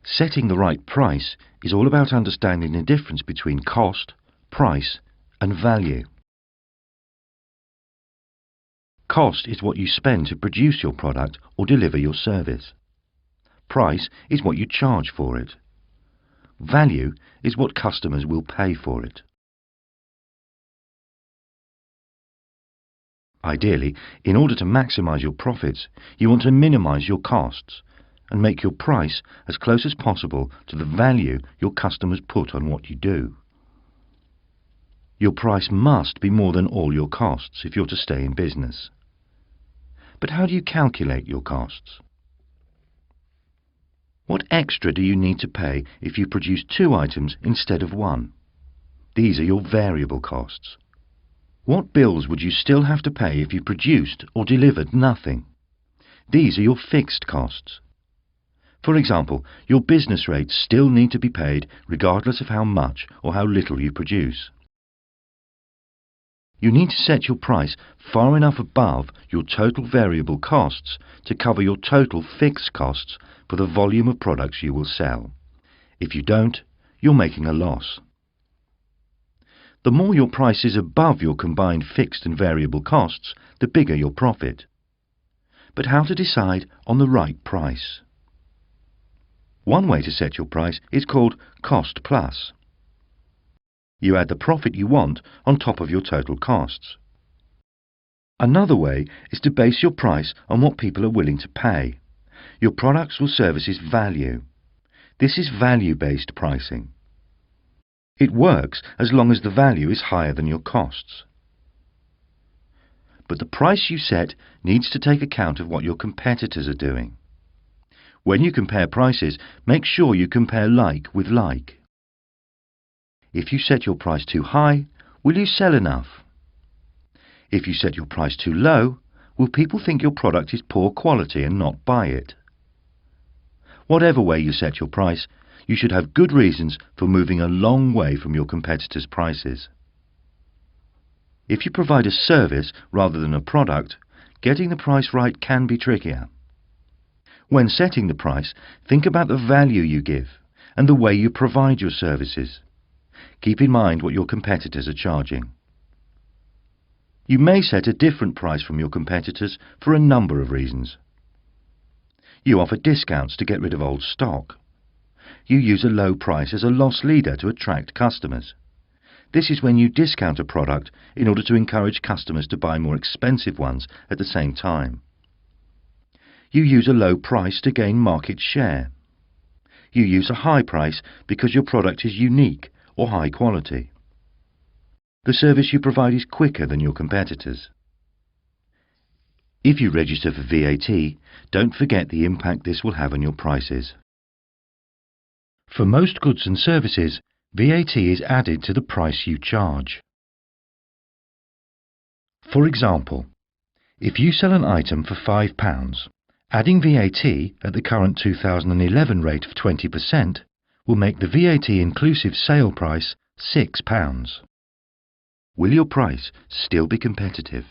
Setting the right price is all about understanding the difference between cost, price, and value. Cost is what you spend to produce your product or deliver your service. Price is what you charge for it. Value is what customers will pay for it. Ideally, in order to maximize your profits, you want to minimize your costs and make your price as close as possible to the value your customers put on what you do. Your price must be more than all your costs if you're to stay in business. But how do you calculate your costs? What extra do you need to pay if you produce 2 items instead of 1? These are your variable costs. What bills would you still have to pay if you produced or delivered nothing? These are your fixed costs. For example, your business rates still need to be paid regardless of how much or how little you produce. You need to set your price far enough above your total variable costs to cover your total fixed costs for the volume of products you will sell. If you don't, you're making a loss. The more your price is above your combined fixed and variable costs, the bigger your profit. But how to decide on the right price? One way to set your price is called cost plus. You add the profit you want on top of your total costs. Another way is to base your price on what people are willing to pay. Your products or services value. This is value-based pricing. It works as long as the value is higher than your costs. But the price you set needs to take account of what your competitors are doing. When you compare prices, make sure you compare like with like. If you set your price too high, will you sell enough? If you set your price too low, will people think your product is poor quality and not buy it? Whatever way you set your price, you should have good reasons for moving a long way from your competitors' prices. If you provide a service rather than a product, getting the price right can be trickier. When setting the price, think about the value you give and the way you provide your services. Keep in mind what your competitors are charging. You may set a different price from your competitors for a number of reasons. You offer discounts to get rid of old stock. You use a low price as a loss leader to attract customers. This is when you discount a product in order to encourage customers to buy more expensive ones at the same time. You use a low price to gain market share. You use a high price because your product is unique or high quality. The service you provide is quicker than your competitors. If you register for VAT, don't forget the impact this will have on your prices. For most goods and services, VAT is added to the price you charge. For example, if you sell an item for £5, adding VAT at the current 2011 rate of 20% will make the VAT inclusive sale price £6. Will your price still be competitive?